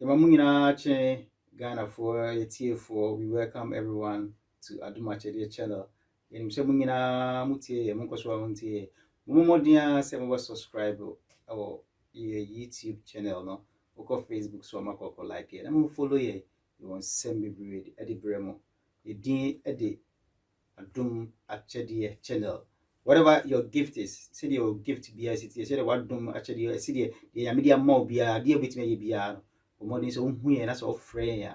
Yamamuna che Ghana for a for we welcome everyone to Adumache channel. Yenim se mungina mutie munkoswa muntie. Mumodia se mo subscribe our YouTube channel no. Oko Facebook so makoko like it. Na follow ye. You want send me breed edi bremo. Ye din edi Adum Achedie channel. Whatever your gift is, say your gift be as it is, say what dum Achedie, see the media more be a dear bit may be a money so who that's all free ya.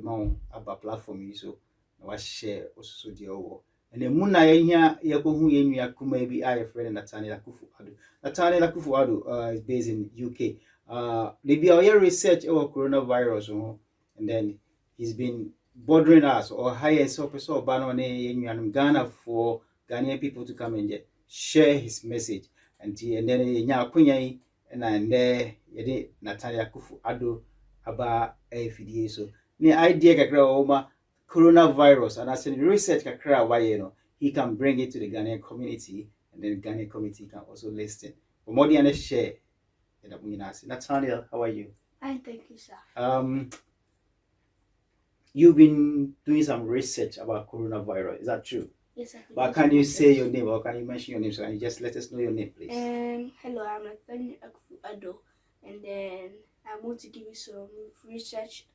Mount about platform you so was share also the over. And the Muna here, Yaku Yakuma be I friend Natania Kufu Adu. Natania Kufu Adu is based in UK. They be our research over coronavirus, and then he's been bothering us or hire so Banone in Ghana for Ghanaian people to come and share his message. And then Yakunya and there Natalia Kufu Ado about AFDA. So the idea kakra oma coronavirus and as in research kakra why he can bring it to the Ghanaian community and then the Ghanaian community can also listen. But more than share. Natalia, how are you? Fine, thank you, sir. You've been doing some research about coronavirus. Is that true? Yes, sir. But can you say your name or can you mention your name? So can you just let us know your name, please? Hello, I'm Nathaniel Ado, and then I want to give you some research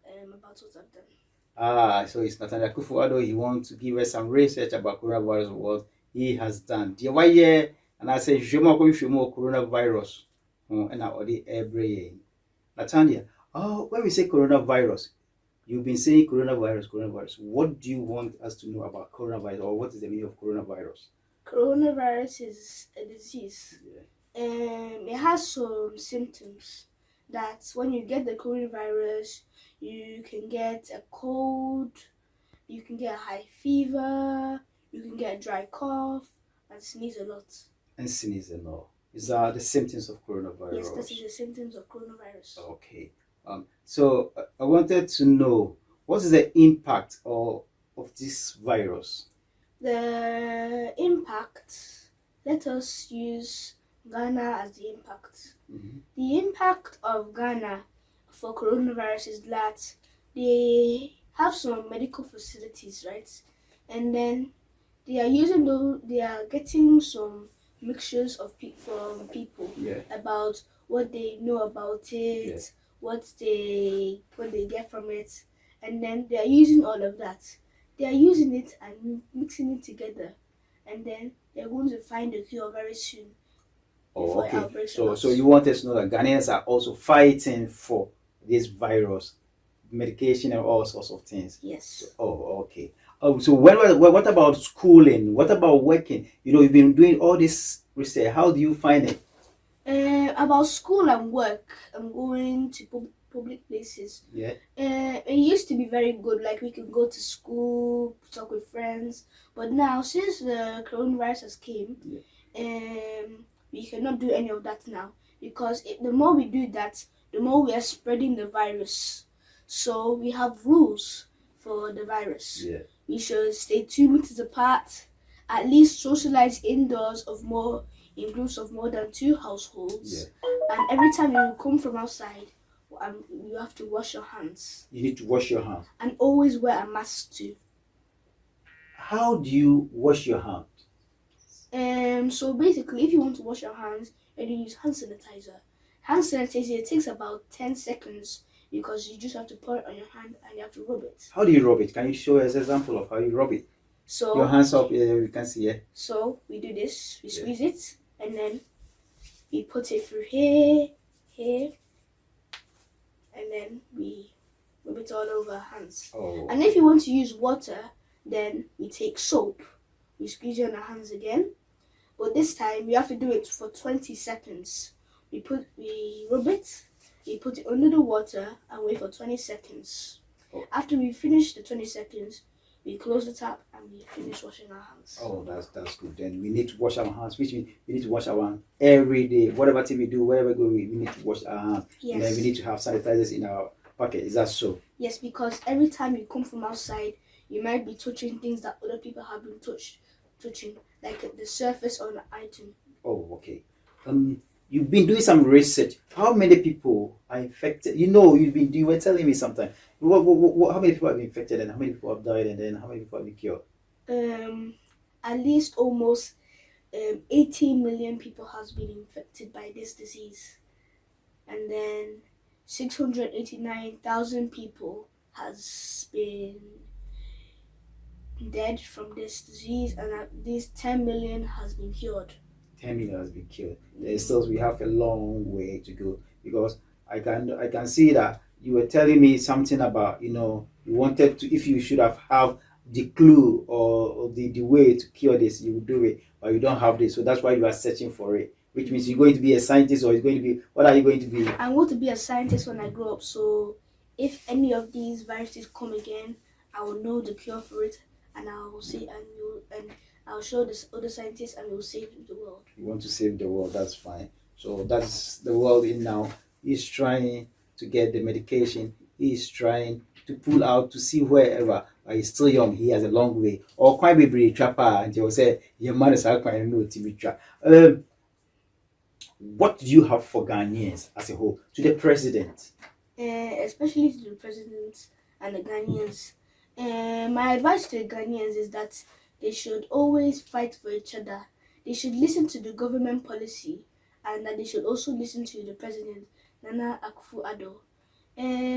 about what I've done. So it's Nathaniel Kufuado. He wants to give us some research about coronavirus, what he has done. The why year, and I say, je m'en coronavirus. And I already every Nathaniel. When we say coronavirus, you've been saying coronavirus. What do you want us to know about coronavirus, or what is the meaning of coronavirus? Coronavirus is a disease. It has some symptoms that when you get the coronavirus, you can get a cold, you can get a high fever, you can get a dry cough, and sneeze a lot. And sneeze a lot. Is that the symptoms of coronavirus? Yes, that is the symptoms of coronavirus. Okay. So I wanted to know what is the impact of this virus? The impact, let us use Ghana as the impact. Mm-hmm. The impact of Ghana for coronavirus is that they have some medical facilities, right? And then they are getting some mixtures of from people about what they know about it, what they get from it, and then they are using all of that. They are using it and mixing it together, and then they're going to find a cure very soon. Oh, okay. So you want us to know that Ghanaians are also fighting for this virus, medication and all sorts of things. Yes. Okay. So what about schooling? What about working? You've been doing all this research. How do you find it? About school and work, I'm going to public places. Yeah. It used to be very good. Like we could go to school, talk with friends. But now, since the coronavirus has came, we cannot do any of that now because the more we do that, the more we are spreading the virus. So we have rules for the virus. Yeah. We should stay 2 meters apart, at least socialize indoors in groups of more than 2 households. Yeah. And every time you come from outside, you have to wash your hands. You need to wash your hands. And always wear a mask too. How do you wash your hands? So basically, if you want to wash your hands, you use hand sanitizer. Hand sanitizer, it takes about 10 seconds because you just have to pour it on your hand and you have to rub it. How do you rub it? Can you show us an example of how you rub it? So your hands up, we can see it. So we do this, we squeeze it, and then we put it through here, and then we rub it all over our hands. Oh. And if you want to use water, then we take soap, we squeeze it on our hands again, but this time we have to do it for 20 seconds. We rub it, we put it under the water and wait for 20 seconds. Oh. After we finish the 20 seconds, we close the tap and we finish washing our hands. Oh, that's good. Then we need to wash our hands, which means we need to wash our hands every day. Whatever thing we do, wherever we go, we need to wash our hands. Yes. And then we need to have sanitizers in our pocket. Is that so? Yes, because every time you come from outside, you might be touching things that other people have been touching, like the surface on an item. Oh, okay. you've been doing some research. How many people are infected? You were telling me sometime. How many people have been infected and how many people have died and then how many people have been cured? Um, at least almost 80 million people has been infected by this disease, and then 689,000 people has been dead from this disease, and at least 10 million has been cured. 10 million has been killed. Still, we have a long way to go because I can see that you were telling me something about you wanted to, if you should have the clue or the way to cure this, you would do it, but you don't have this, so that's why you are searching for it. Which means you're going to be a scientist, or it's going to be, what are you going to be? I'm going to be a scientist when I grow up, so if any of these viruses come again, I will know the cure for it, and I will see, and I'll show this other scientists, and we'll save the world. You want to save the world, that's fine. So that's the world in now. He's trying to get the medication. He's trying to pull out to see wherever. But he's still young. He has a long way. Or quite be trapper, and he will say, "Your man is out quite no TV trap." What do you have for Ghanaians as a whole to the president? Especially to the president and the Ghanaians. My advice to the Ghanaians is that they should always fight for each other. They should listen to the government policy, and that they should also listen to the president, Nana Akufo-Addo.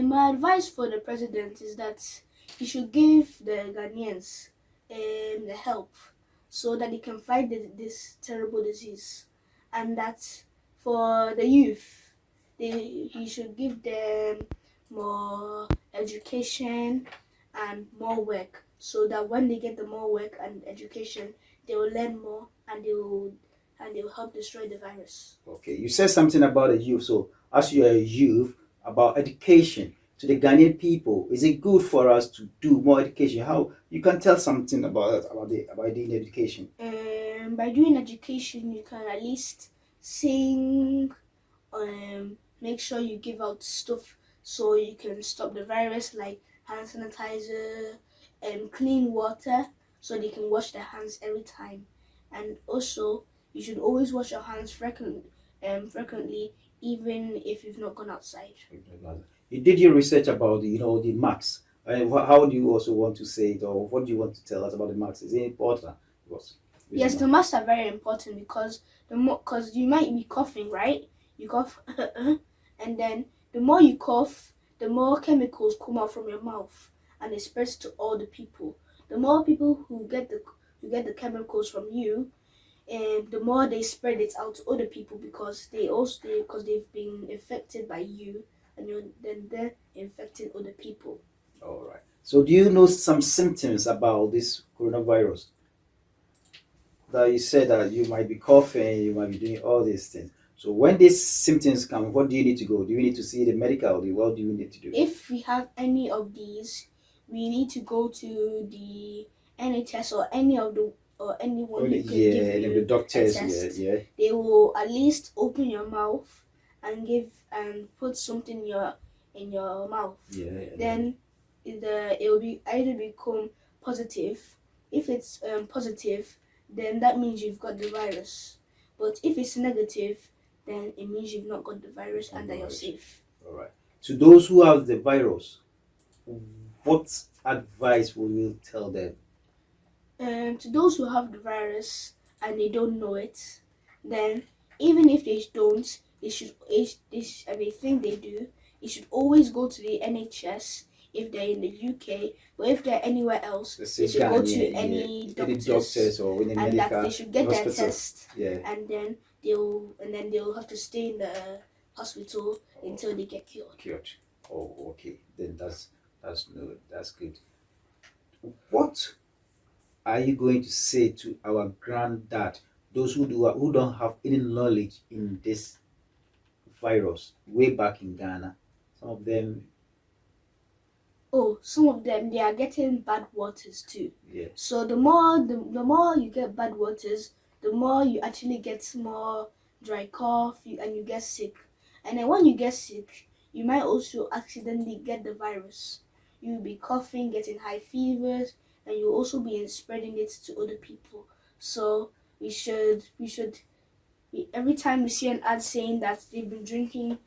My advice for the president is that he should give the Ghanaians the help so that they can fight this terrible disease, and that for the youth, he should give them more education and more work, so that when they get the more work and education, they will learn more, and they will help destroy the virus. Okay, you said something about a youth. So, as you are a youth, about education to the Ghanaian people, is it good for us to do more education? How you can tell something about that, about the education? By doing education, you can at least sing, make sure you give out stuff so you can stop the virus, like hand sanitizer and clean water, so they can wash their hands every time. And also, you should always wash your hands frequently, even if you've not gone outside. You did your research about the marks. And how do you also want to say it, or what do you want to tell us about the marks? Is it important? Because Yes, the masks are very important because because you might be coughing, right? You cough, and then the more you cough, the more chemicals come out from your mouth, and it spreads to all the people. The more people who get the chemicals from you, and the more they spread it out to other people because because they've been infected by you, and then they're infecting other people. All right. So, do you know some symptoms about this coronavirus? That you said that you might be coughing, you might be doing all these things. So, when these symptoms come, what do you need to go? Do you need to see the medical? What do you need to do? If we have any of these, we need to go to the NHS or anyone who can give the you doctors, a test. yeah. They will at least open your mouth and put something in your mouth. Yeah. Then it will be either become positive. If it's positive, then that means you've got the virus. But if it's negative, then it means you've not got the virus and that you're safe. All right. To those who have the virus, what advice will you tell them? To those who have the virus and they don't know it, then even if they don't, and they think they do, they should always go to the NHS if they're in the UK, but if they're anywhere else, they should go to any doctors, or in and that they should get their hospital. test, and then they'll have to stay in the hospital until they get cured. Oh, okay. Then that's good. What are you going to say to our granddad, those who don't have any knowledge in this virus way back in Ghana? Some of them, Oh, some of them, they are getting bad waters too. yeah. So the more you get bad waters, the more you actually get more dry cough, and you get sick. And then when you get sick, you might also accidentally get the virus. You'll be coughing, getting high fevers, and you'll also be spreading it to other people. So we should every time we see an ad saying that they've been drinking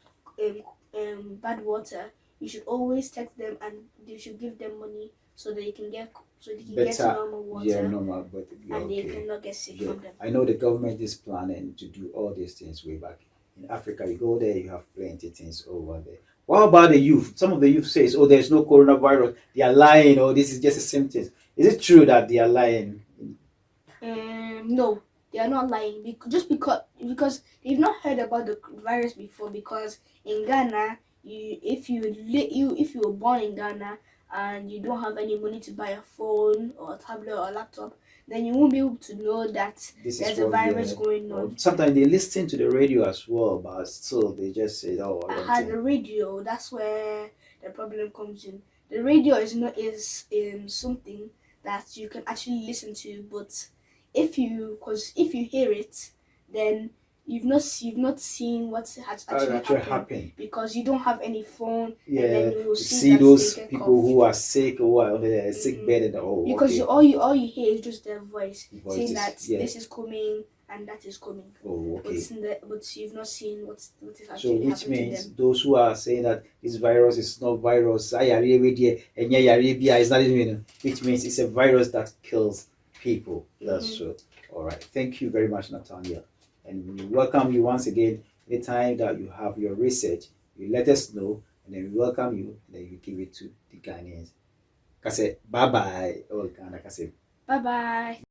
bad water, you should always text them and you should give them money so they can get Better, normal water. yeah, normal, but And they okay. cannot get sick Yeah, from them. I know the government is planning to do all these things way back in Africa. You go there, you have plenty things over there. What about the youth? Some of the youth says, "Oh, there's no coronavirus. They are lying. Or this is just a symptom." Is it true that they are lying? No, they are not lying. Just because they've not heard about the virus before. Because in Ghana, if you were born in Ghana and you don't have any money to buy a phone or a tablet or a laptop, then you won't be able to know that This there's is a what, virus yeah. going Or on. sometimes they listen to the radio as well, but still they just say, "Oh, I I don't had think." the radio. That's where the problem comes in. The radio is not is something that you can actually listen to, but if you hear it, then you've not seen what has actually Actually happened, happen. because you don't have any phone, and Yeah, then you will see see that they those get people cough. who are sick or who are on the sick bed and Because okay, all you hear is just their voice saying voices. that Yeah. this is coming and that is coming, Oh, but okay. but you've not seen what is So actually which happening to means them. those who are saying that this virus is not virus, it's not even, which means it's a virus that kills people. That's true. All right. Thank you very much, Natalia. And we welcome you once again. Anytime that you have your research, you let us know, and then we welcome you, and then you give it to the Ghanaians. Kase, bye bye. Oh, Ghana, Kase. Bye bye.